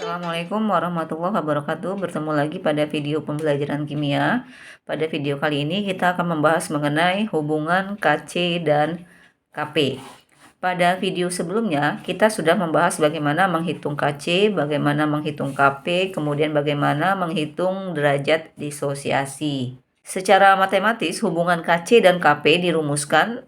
Assalamualaikum warahmatullahi wabarakatuh. Bertemu lagi pada video pembelajaran kimia. Pada video kali ini kita akan membahas mengenai hubungan Kc dan Kp. Pada video sebelumnya kita sudah membahas bagaimana menghitung Kc, bagaimana menghitung Kp, kemudian bagaimana menghitung derajat disosiasi. Secara matematis hubungan Kc dan Kp dirumuskan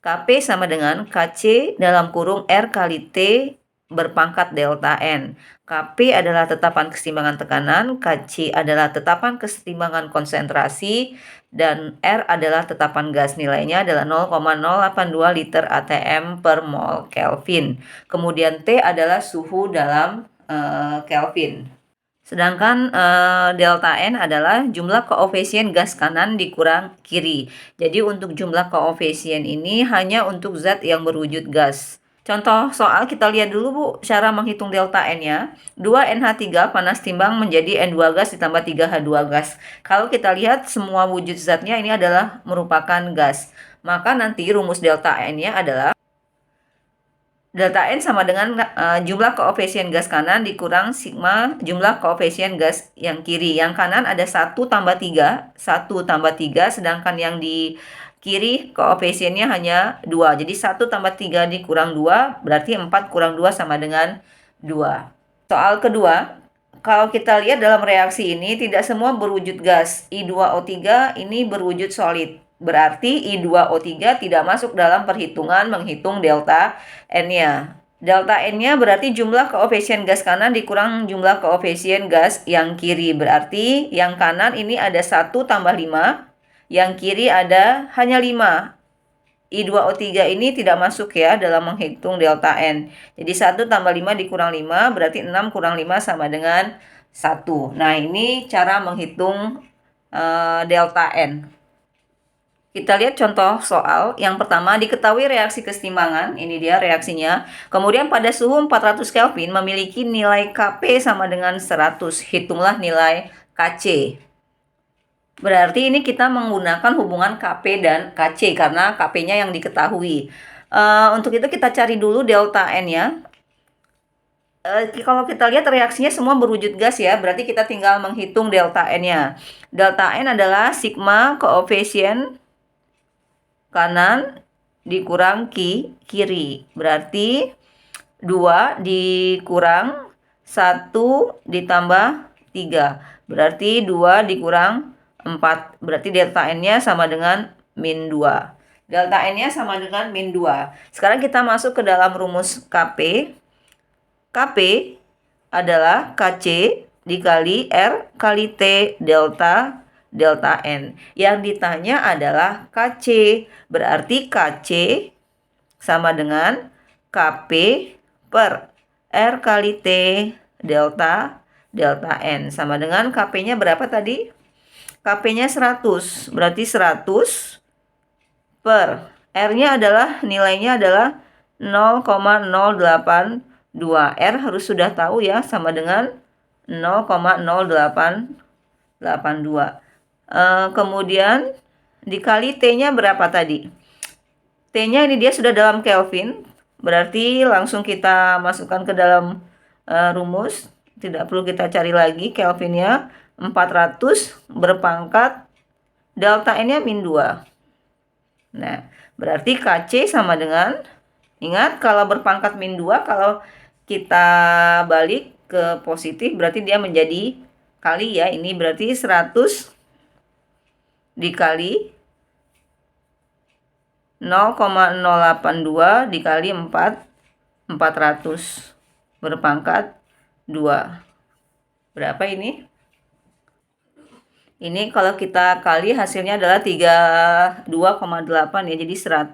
Kp sama dengan Kc dalam kurung R kali T berpangkat delta N. Kp adalah tetapan kesetimbangan tekanan, Kc adalah tetapan kesetimbangan konsentrasi, dan R adalah tetapan gas. Nilainya adalah 0,082 liter atm per mol Kelvin. Kemudian T adalah suhu dalam Kelvin. Sedangkan delta N adalah jumlah koefisien gas kanan dikurang kiri. Jadi untuk jumlah koefisien ini hanya untuk zat yang berwujud gas. Contoh soal kita lihat dulu Bu, cara menghitung delta N-nya. 2NH3 panas timbang menjadi N2 gas ditambah 3H2 gas. Kalau kita lihat semua wujud zatnya ini adalah merupakan gas. Maka nanti rumus delta N-nya adalah delta N sama dengan jumlah koefisien gas kanan dikurang sigma jumlah koefisien gas yang kiri. Yang kanan ada 1 tambah 3, 1 tambah 3, sedangkan yang di kiri koefisiennya hanya 2. Jadi 1 tambah 3 dikurang 2, berarti 4 kurang 2 sama dengan 2. Soal kedua, kalau kita lihat dalam reaksi ini tidak semua berwujud gas. I2O3 ini berwujud solid. Berarti I2O3 tidak masuk dalam perhitungan menghitung delta N-nya. Delta N-nya berarti jumlah koefisien gas kanan dikurang jumlah koefisien gas yang kiri. Berarti yang kanan ini ada 1 tambah 5. Yang kiri ada hanya 5. I2O3 ini tidak masuk ya dalam menghitung delta N. Jadi 1 tambah 5 dikurang 5 berarti 6 kurang 5 sama dengan 1. Nah ini cara menghitung delta N. Kita lihat contoh soal. Yang pertama, diketahui reaksi kesetimbangan. Ini dia reaksinya. Kemudian pada suhu 400 Kelvin memiliki nilai Kp sama dengan 100. Hitunglah nilai Kc. Berarti ini kita menggunakan hubungan Kp dan Kc karena Kp-nya yang diketahui. Untuk itu kita cari dulu delta N-nya. Kalau kita lihat reaksinya semua berwujud gas ya, berarti kita tinggal menghitung delta N-nya. Delta N adalah sigma koefisien kanan dikurang kiri. Berarti 2 dikurang 1 ditambah 3. Berarti 2 dikurang 4. Berarti delta N-nya sama dengan min 2. Delta N-nya sama dengan min 2. Sekarang kita masuk ke dalam rumus Kp. Kp adalah Kc dikali R kali T delta N. Yang ditanya adalah Kc. Berarti Kc sama dengan Kp per R kali T delta N. Sama dengan Kp-nya berapa tadi? Kp-nya 100. Berarti 100 per R-nya adalah nilainya adalah 0,082. R harus sudah tahu ya, sama dengan 0,0882. Kemudian dikali T-nya berapa tadi? T-nya ini dia sudah dalam Kelvin. Berarti langsung kita masukkan ke dalam rumus. Tidak perlu kita cari lagi Kelvinnya. 400 berpangkat delta N-nya min 2. Nah, berarti Kc sama dengan, ingat kalau berpangkat min 2, kalau kita balik ke positif berarti dia menjadi kali ya. Ini berarti 100 dikali 0,082 dikali 400 berpangkat 2. Berapa ini? Ini kalau kita kali hasilnya adalah 32,8 ya. Jadi 100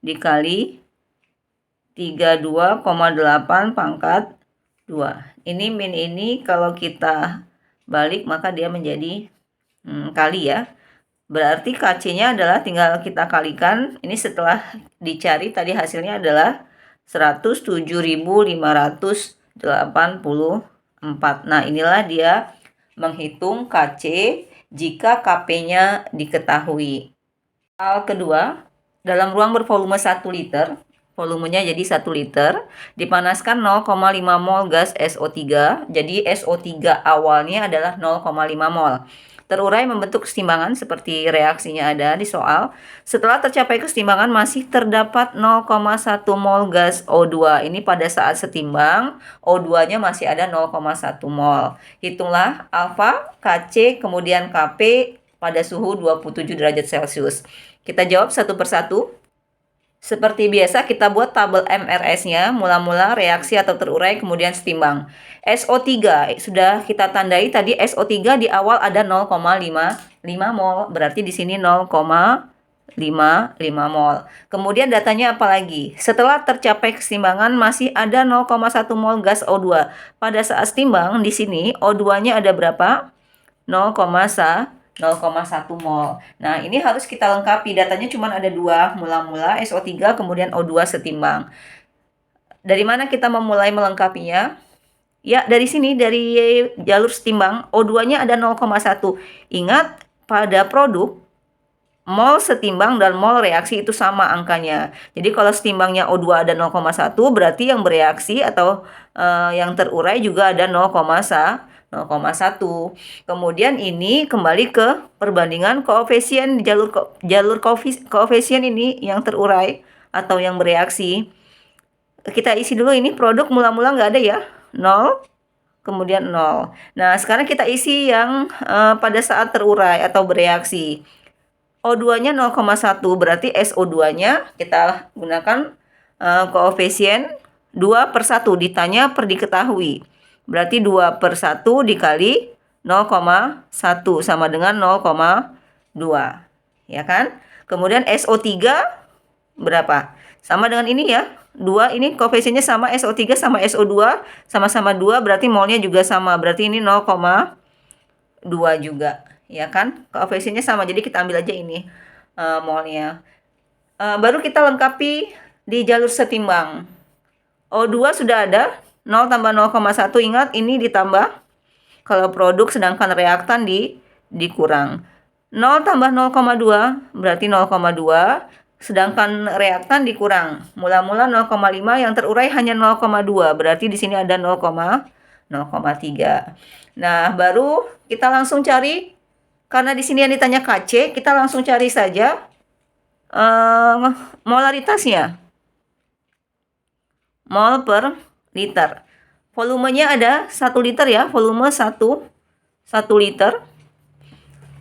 dikali 32,8 pangkat 2. Ini min ini kalau kita balik maka dia menjadi kali ya. Berarti Kc-nya adalah tinggal kita kalikan. Ini setelah dicari tadi hasilnya adalah 107.584. Nah inilah dia menghitung Kc jika Kp-nya diketahui. Hal kedua, dalam ruang bervolume 1 liter, volumenya jadi 1 liter, dipanaskan 0,5 mol gas SO3, jadi SO3 awalnya adalah 0,5 mol. Terurai membentuk kesetimbangan seperti reaksinya ada di soal. Setelah tercapai kesetimbangan masih terdapat 0,1 mol gas O2. Ini pada saat setimbang, O2-nya masih ada 0,1 mol. Hitunglah alfa, Kc, kemudian Kp pada suhu 27 derajat Celcius. Kita jawab satu persatu. Seperti biasa kita buat tabel MRS-nya, mula-mula reaksi atau terurai kemudian setimbang. SO3 sudah kita tandai tadi, SO3 di awal ada 0,55 mol, berarti di sini 0,55 mol. Kemudian datanya apa lagi? Setelah tercapai kesetimbangan masih ada 0,1 mol gas O2. Pada saat setimbang di sini O2-nya ada berapa? 0,1 mol. Nah, ini harus kita lengkapi. Datanya cuma ada 2, mula-mula SO3 kemudian O2 setimbang. Dari mana kita memulai melengkapinya? Ya, dari sini, dari jalur setimbang, O2-nya ada 0,1. Ingat, pada produk, mol setimbang dan mol reaksi itu sama angkanya. Jadi kalau setimbangnya O2 ada 0,1, berarti yang bereaksi atau yang terurai juga ada 0,1. Kemudian ini kembali ke perbandingan koefisien jalur koefisien ini yang terurai atau yang bereaksi. Kita isi dulu ini produk mula-mula nggak ada ya, 0, kemudian 0. Nah, sekarang kita isi yang pada saat terurai atau bereaksi. O2-nya 0,1, berarti SO2-nya kita gunakan koefisien 2/1, ditanya per diketahui. Berarti 2/1 dikali 0,1 sama dengan 0,2. Ya kan? Kemudian SO3 berapa? Sama dengan ini ya. 2 ini koefisiennya sama, SO3 sama SO2 sama-sama 2, berarti molnya juga sama. Berarti ini 0,2 juga. Ya kan? Koefisiennya sama. Jadi kita ambil aja ini molnya. Baru kita lengkapi di jalur setimbang. O2 sudah ada, 0 tambah 0,1, ingat ini ditambah kalau produk sedangkan reaktan dikurang. 0 tambah 0,2 berarti 0,2, sedangkan reaktan dikurang. Mula-mula 0,5, yang terurai hanya 0,2, berarti di sini ada 0,3. Nah, baru kita langsung cari, karena di sini yang ditanya Kc, kita langsung cari saja molaritasnya. Mol per liter. Volumenya ada 1 liter ya, volume 1 liter.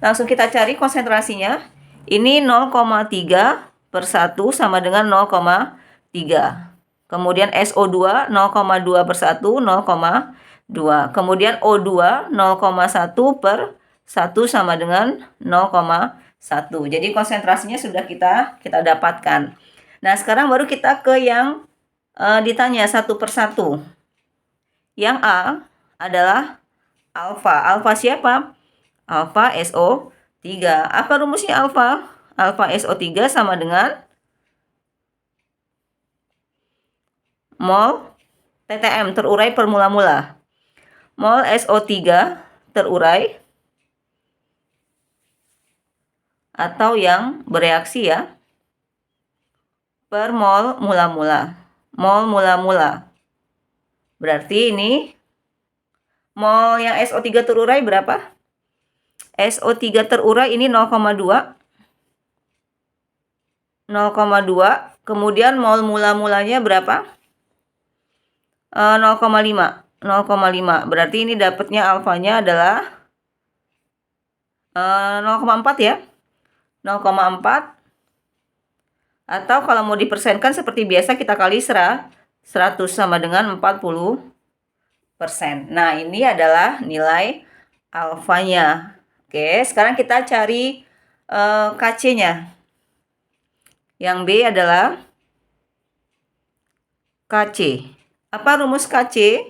Langsung kita cari konsentrasinya. Ini 0,3/1 sama dengan 0,3. Kemudian SO2 0,2/1, 0,2. Kemudian O2 0,1/1 sama dengan 0,1. Jadi konsentrasinya sudah kita dapatkan. Nah, sekarang baru kita ke yang ditanya satu persatu. Yang A adalah alfa. Alfa siapa? Alfa SO3. Apa rumusnya alfa? Alfa SO3 sama dengan mol TTM, terurai per mula-mula. Mol SO3 terurai atau yang bereaksi ya, per mol mula-mula. Mol mula-mula. Berarti ini mol yang SO3 terurai berapa? SO3 terurai ini 0,2. 0,2. Kemudian mol mula-mulanya berapa? 0,5. 0,5. Berarti ini dapatnya alfanya adalah 0,4 ya. 0,4. Atau kalau mau dipersenkan seperti biasa kita kali 100 sama dengan 40%. Nah, ini adalah nilai alfanya. Oke, sekarang kita cari Kc-nya. Yang B adalah Kc. Apa rumus Kc?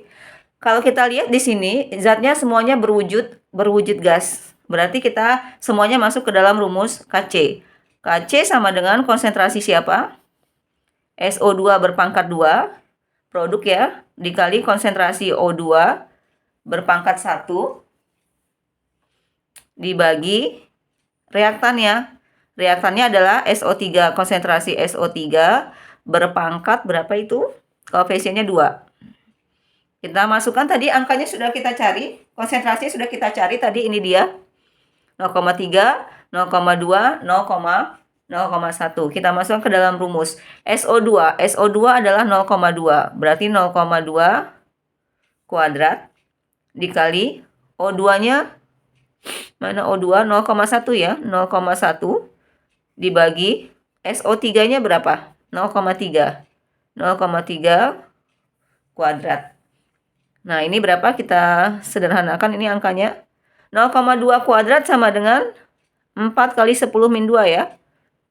Kalau kita lihat di sini, zatnya semuanya berwujud gas. Berarti kita semuanya masuk ke dalam rumus Kc. Kc sama dengan konsentrasi siapa? SO2 berpangkat 2, produk ya, dikali konsentrasi O2 berpangkat 1, dibagi reaktannya. Reaktannya adalah SO3, konsentrasi SO3 berpangkat berapa itu? Koefisiennya 2. Kita masukkan tadi angkanya sudah kita cari, konsentrasinya sudah kita cari tadi, ini dia. 0,3, 0,2, 0,1. Kita masukkan ke dalam rumus. SO2. SO2 adalah 0,2. Berarti 0,2 kuadrat dikali O2-nya, mana O2? 0,1 ya. 0,1 dibagi SO3-nya berapa? 0,3. 0,3 kuadrat. Nah, ini berapa? Kita sederhanakan ini angkanya. 0,2 kuadrat sama dengan 4 kali 10 min 2 ya.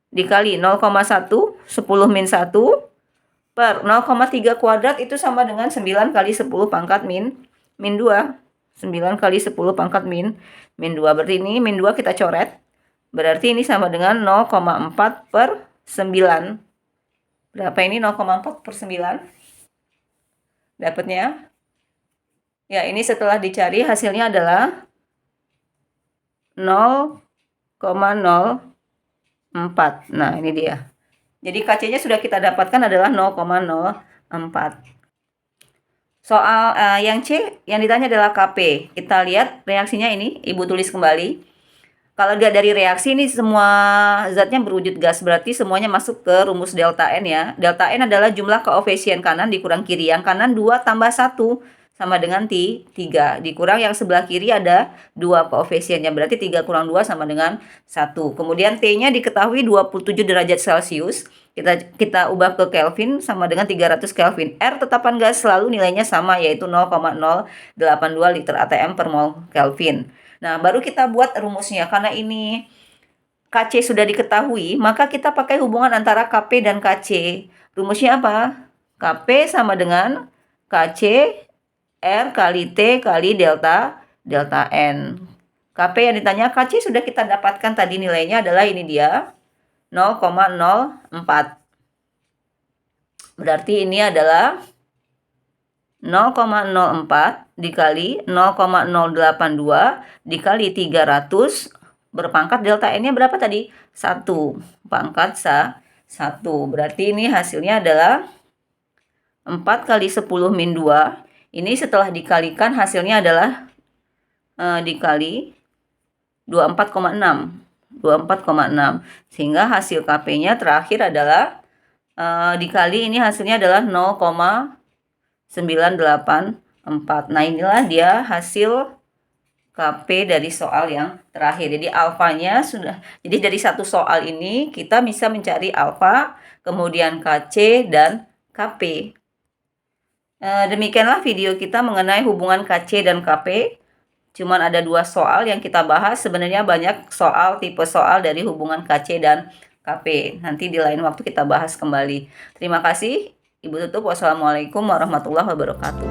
Dikali 0,1, 10 min 1 per 0,3 kuadrat itu sama dengan 9 kali 10 pangkat min 2. 9 kali 10 pangkat min 2. Berarti ini min 2 kita coret. Berarti ini sama dengan 0,4 per 9. Berapa ini 0,4 per 9? Dapatnya? Ya, ini setelah dicari hasilnya adalah 0,04. Nah, ini dia. Jadi KC-nya sudah kita dapatkan adalah 0,04. Soal yang C, yang ditanya adalah KP. Kita lihat reaksinya ini, Ibu tulis kembali. Kalau dia dari reaksi ini semua zatnya berwujud gas, berarti semuanya masuk ke rumus delta N ya. Delta N adalah jumlah koefisien kanan dikurang kiri. Yang kanan 2 tambah 1 sama dengan 3. Dikurang yang sebelah kiri ada 2 koefisiennya. Berarti 3 kurang 2 sama dengan 1. Kemudian T-nya diketahui 27 derajat Celcius. Kita ubah ke Kelvin sama dengan 300 Kelvin. R tetapan gas selalu nilainya sama, yaitu 0,082 liter atm per mol Kelvin. Nah, baru kita buat rumusnya. Karena ini KC sudah diketahui, maka kita pakai hubungan antara KP dan KC. Rumusnya apa? KP sama dengan KC R kali T kali delta N. KP yang ditanya KC sudah kita dapatkan tadi, nilainya adalah ini dia, 0,04. Berarti ini adalah 0,04 dikali 0,082 dikali 300 berpangkat delta N-nya berapa tadi? 1. Pangkat 1. Berarti ini hasilnya adalah 4 kali 10 min 2. Ini setelah dikalikan hasilnya adalah dikali 24,6. 24,6. Sehingga hasil KP-nya terakhir adalah dikali ini hasilnya adalah 0,984. Nah, inilah dia hasil KP dari soal yang terakhir. Jadi alfanya sudah. Jadi dari satu soal ini kita bisa mencari alfa, kemudian KC dan KP. Demikianlah video kita mengenai hubungan KC dan KP. Cuman ada 2 soal yang kita bahas. Sebenarnya banyak soal, tipe soal dari hubungan KC dan KP. Nanti di lain waktu kita bahas kembali. Terima kasih. Ibu tutup. Wassalamualaikum warahmatullahi wabarakatuh.